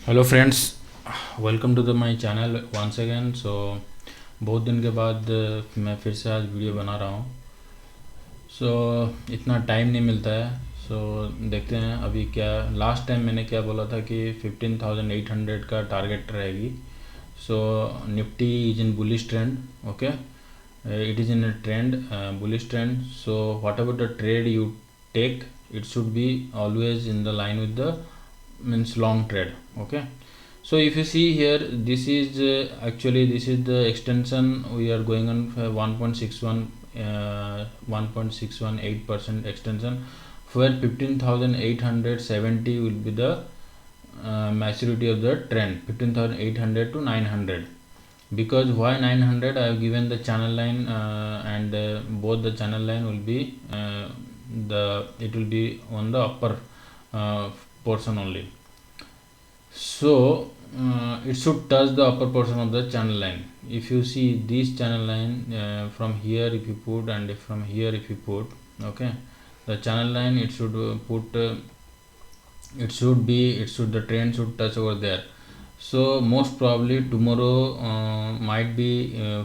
Hello friends, welcome to the my channel once again. बहुत दिन के बाद मैं फिर से आज वीडियो बना रहा हूँ। इतना टाइम नहीं मिलता है। देखते हैं अभी क्या। लास्ट टाइम मैंने क्या बोला था कि 15,800 का टारगेट रहेगी। Nifty is in bullish trend. Okay, it is in a trend, bullish trend. So whatever the trade you take, it should be always in the line with the means long trade. Okay, so if you see here, this is actually this is the extension. We are going on 1.61 1.618% extension, where 15,870 will be the maturity of the trend, 15,800 to 900. Because why 900? I have given the channel line, and both the channel line will be it will be on the upper portion only. It should touch the upper portion of the channel line. If you see this channel line, from here if you put, and from here if you put, okay, the channel line, it should the trend should touch over there. So most probably tomorrow might be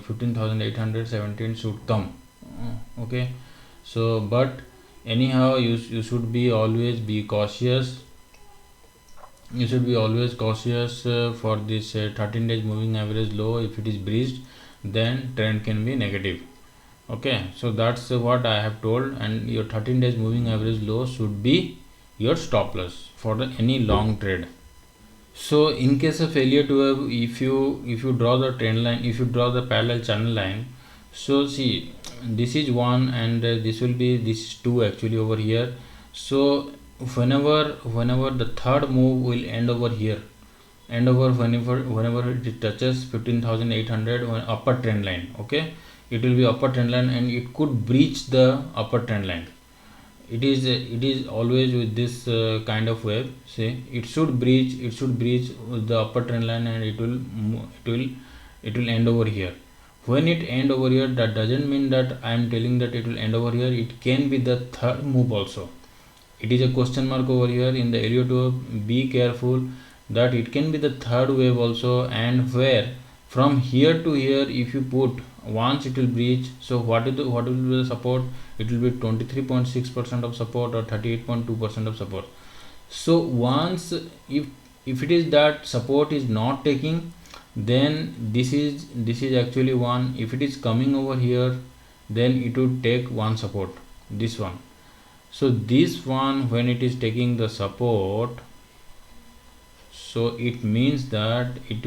15,817 should come. Okay, but anyhow, you should be always be cautious. You should be always cautious for this 13 days moving average low. If it is breached, then trend can be negative. Okay, so that's what I have told, and your 13 days moving average low should be your stop loss for any long trade. So in case of failure to have, if you draw the trend line, if you draw the parallel channel line, so see, this is one, and this is two actually over here. So whenever the third move will end over here, whenever it touches 15,800 upper trend line, okay, it will be upper trend line, and it could breach the upper trend line. It is always with this kind of wave. See, it should breach with the upper trend line, and it will end over here. When it end over here, that doesn't mean that I am telling that it will end over here. It can be the third move also. It is a question mark over here in the Elliott wave. Be careful that it can be the third wave also, and where from here to here, if you put, once it will breach, so what will be the support? It will be 23.6% of support or 38.2% of support. So once, if it is that support is not taking, then this is actually one. If it is coming over here, then it would take one support, this one. So this one, when it is taking the support, so it means that it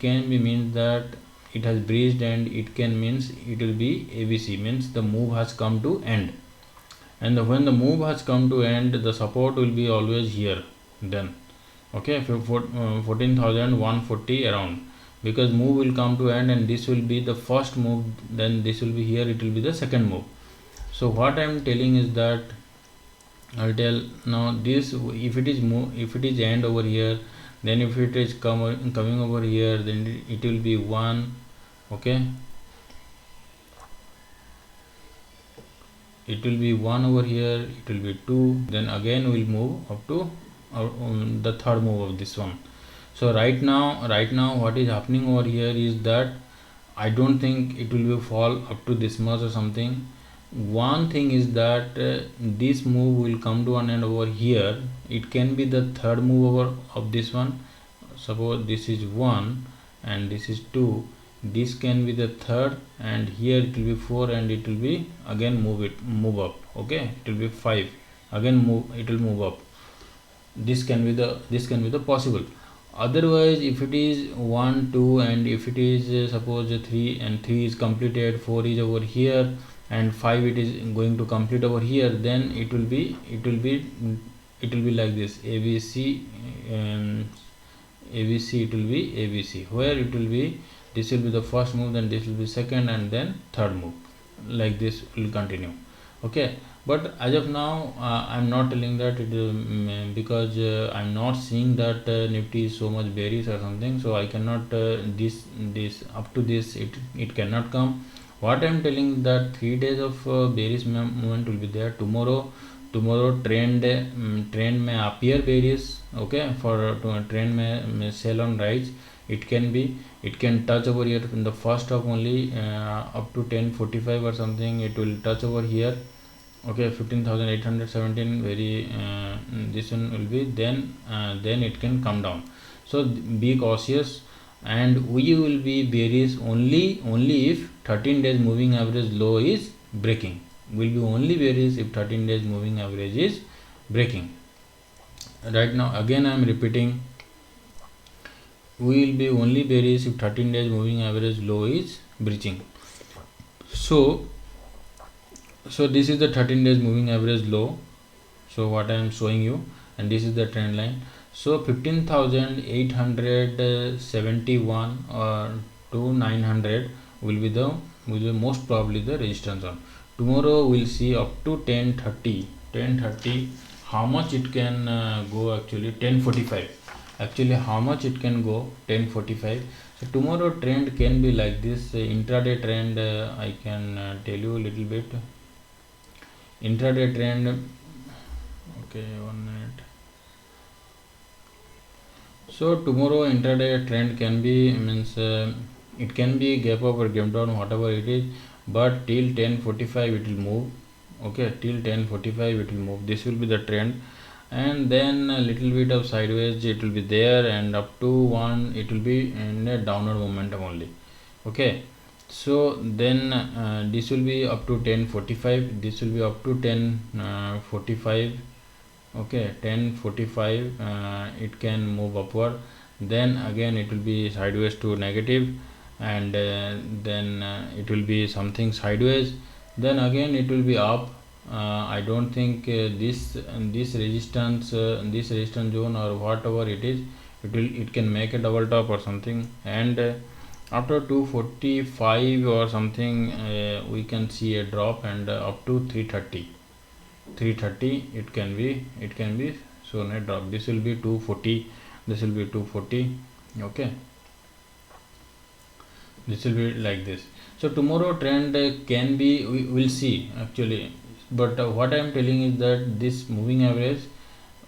can be means that it has breached, and it can means it will be ABC, means the move has come to end. And when the move has come to end, the support will be always here then. Okay, 14,140 around, because move will come to end, and this will be the first move, then this will be here, it will be the second move. So what I am telling is that, I'll tell now this, if it is end over here, then if it is coming over here, then it will be 1. Okay, it will be 1 over here, it will be 2, then again we'll move up to the third move of this one. So right now what is happening over here is that I don't think it will be fall up to this much or something. One thing is that this move will come to an end over here. It can be the third move over of this one. Suppose this is 1 and this is 2, this can be the third, and here it will be 4, and it will be again move up. Okay, it will be 5, again it will move up. This can be the possible. Otherwise, if it is 1 2, and if it is suppose 3, and 3 is completed, 4 is over here, and 5 it is going to complete over here, then it will be like this, ABC, ABC, it will be ABC, where it will be, this will be the first move, then this will be second, and then third move, like this will continue. Okay, but as of now I'm not telling that it because I'm not seeing that Nifty is so much bearish or something, so I cannot this up to this, it cannot come. What I'm telling that 3 days of bearish movement will be there. Tomorrow tomorrow trend may appear bearish. Okay, for trend may sell on rise. It can touch over here in the first of only up to 1045 or something. It will touch over here. Okay, 15,817 very this one will be, then it can come down. So be cautious, and we will be bearish only if 13 days moving average low is breaking. Will be only bearish if 13 days moving average is breaking. Right now again I am repeating, we will be only bearish if 13 days moving average low is breaching. So this is the 13 days moving average low, so what I am showing you, and this is the trend line. So 15,871 to 900 will be most probably the resistance zone. Tomorrow we'll see up to 1030 how much it can go. Actually 1045, actually how much it can go, 1045. So tomorrow trend can be like this. Intraday trend I can tell you a little bit. Intraday trend, okay, 1 minute. So tomorrow intraday trend can be, means it can be gap up or gap down, whatever it is, but till 1045 it will move. Okay, till 1045 it will move. This will be the trend, and then a little bit of sideways it will be there, and up to 1 it will be in a downward momentum only. Okay, so then this will be up to 1045, this will be up to 1045. Okay, 1045 it can move upward, then again it will be sideways to negative, and then it will be something sideways, then again it will be up. I don't think this resistance zone or whatever it is, it can make a double top or something, and after 245 or something we can see a drop, and up to 330 it can be shown a drop. This will be 240, this will be 240. Okay, this will be like this. So tomorrow trend can be, we will see actually, but what I am telling is that this moving average,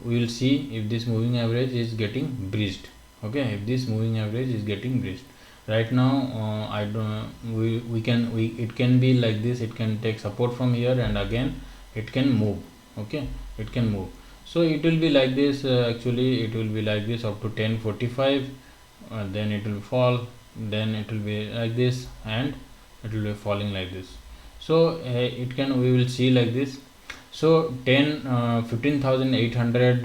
we will see if this moving average is getting breached. Okay, if this moving average is getting breached. Right now I don't, it can be like this, it can take support from here and again it can move. Okay, it can move. So it will be like this. Actually it will be like this up to 1045, then it will fall, then it will be like this, and it will be falling like this. So it can, we will see like this. So 15,800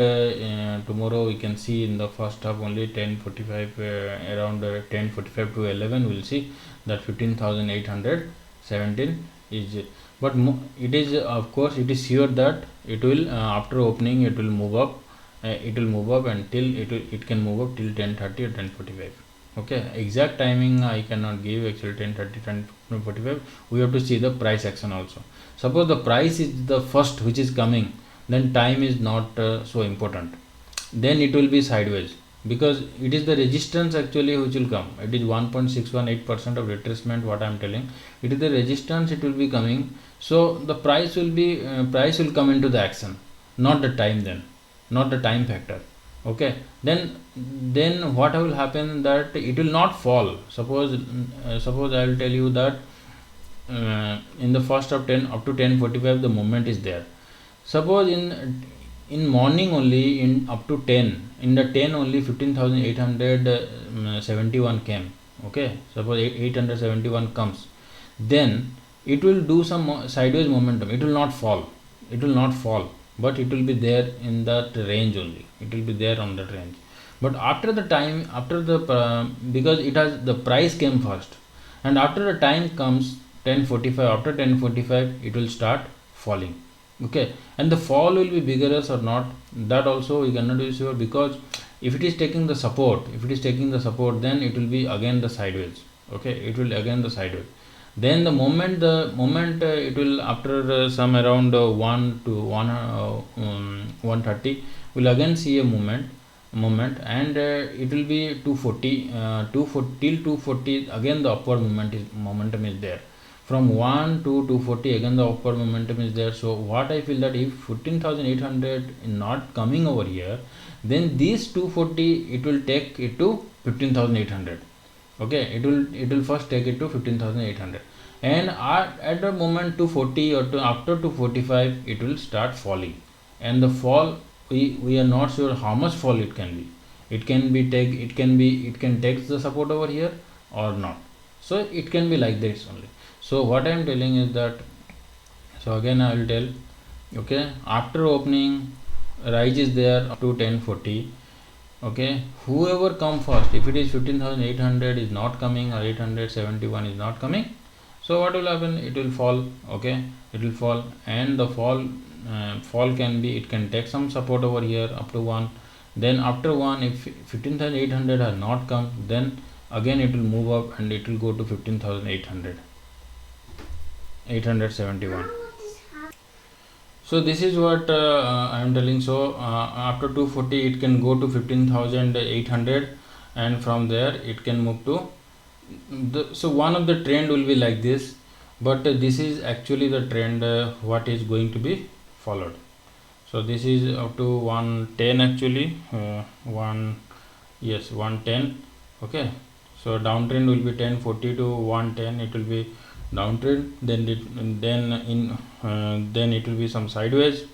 tomorrow we can see in the first half only 1045, around 1045 to 11 we will see that 15,817 is, but it is, of course it is sure that it will after opening it will move up, until it can move up till 1030 or 1045. Okay, exact timing I cannot give, actually 1030 1045. We have to see the price action also. Suppose the price is the first which is coming, then time is not so important, then it will be sideways, because it is the resistance actually which will come. It is 1.618% of retracement, what I am telling, it is the resistance, it will be coming. So the price will be price will come into the action, not the time, then not the time factor. Okay, then what will happen, that it will not fall. Suppose I will tell you that in the first of 10 up to 1045 the moment is there. Suppose in morning only, in up to 10, in the 10 only 15,871 came. Okay, suppose 871 comes, then it will do some sideways momentum, it will not fall, but it will be there in that range only, it will be there on that range. But after the time, because it has, the price came first, and after the time comes 1045, after 1045 it will start falling. Okay, and the fall will be vigorous or not, that also we cannot be sure, because if it is taking the support, then it will be again the sideways. Okay, it will again the sideways. Then the moment it will, after some around 1 to 130 will again see a moment, and it will be 240 till 240 again the upward momentum is there. from 1 to 240 again the upward momentum is there. So what I feel that if 15,800 not coming over here, then this 240 it will take it to 15,800. Okay, it will first take it to 15,800, and at the moment 240 or to after 245 it will start falling, and the fall we are not sure how much fall it can be. It can take the support over here or not. So it can be like this only. So what I am telling is that, so again I will tell, okay, after opening rise is there up to 1040. Okay, whoever come first, if it is 15,800 is not coming or 871 is not coming, so what will happen, it will fall. Okay, it will fall, and the fall can be, it can take some support over here up to 1, then after 1 if 15,800 has not come, then again it will move up and it will go to 15,800, 871. So this is what I am telling. So after 240 it can go to 15,800, and from there it can move to so one of the trend will be like this, but this is actually the trend what is going to be followed. So this is up to 110 actually, 110. Okay, so downtrend will be 1040 to 110, it will be downtrend, then it will be some sideways,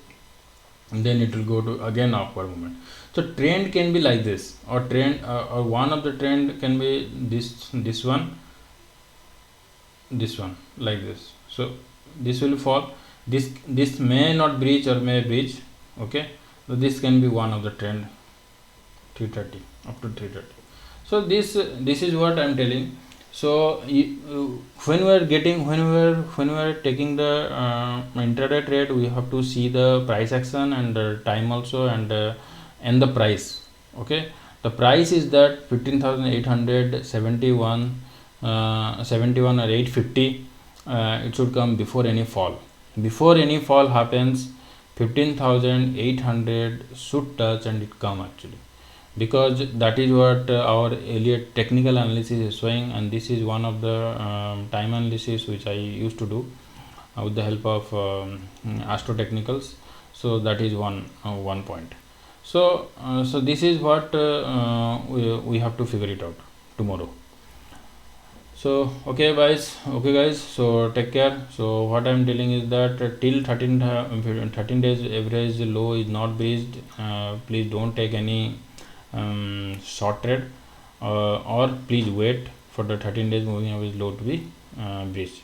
and then it will go to again upward movement. So trend can be like this, or trend or one of the trend can be this one like this. So this will fall, this may not breach or may breach. Okay, so this can be one of the trend, 330 up to 330. So this is what I am telling. So when we are taking the intraday trade, we have to see the price action and the time also, and the price. Okay, the price is that 15,871 71 or 850. It should come before any fall. Before any fall happens, 15,800 should touch and it come actually, because that is what our Elliott technical analysis is showing, and this is one of the time analysis which I used to do with the help of Astro Technicals. So that is one point. So so this is what we have to figure it out tomorrow. So okay guys, so take care. So what I am telling is that till 13 days average low is not breached, please don't take any short trade, or please wait for the 13 days moving average low to be breached,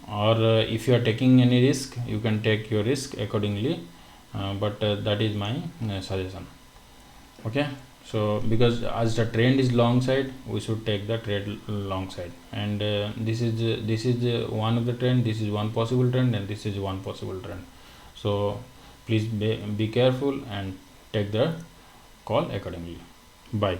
or if you are taking any risk, you can take your risk accordingly, but that is my suggestion. Okay, so because as the trend is long side, we should take the trade long side, and this is one of the trend, this is one possible trend, and this is one possible trend. So please be careful and take the call accordingly. Bye.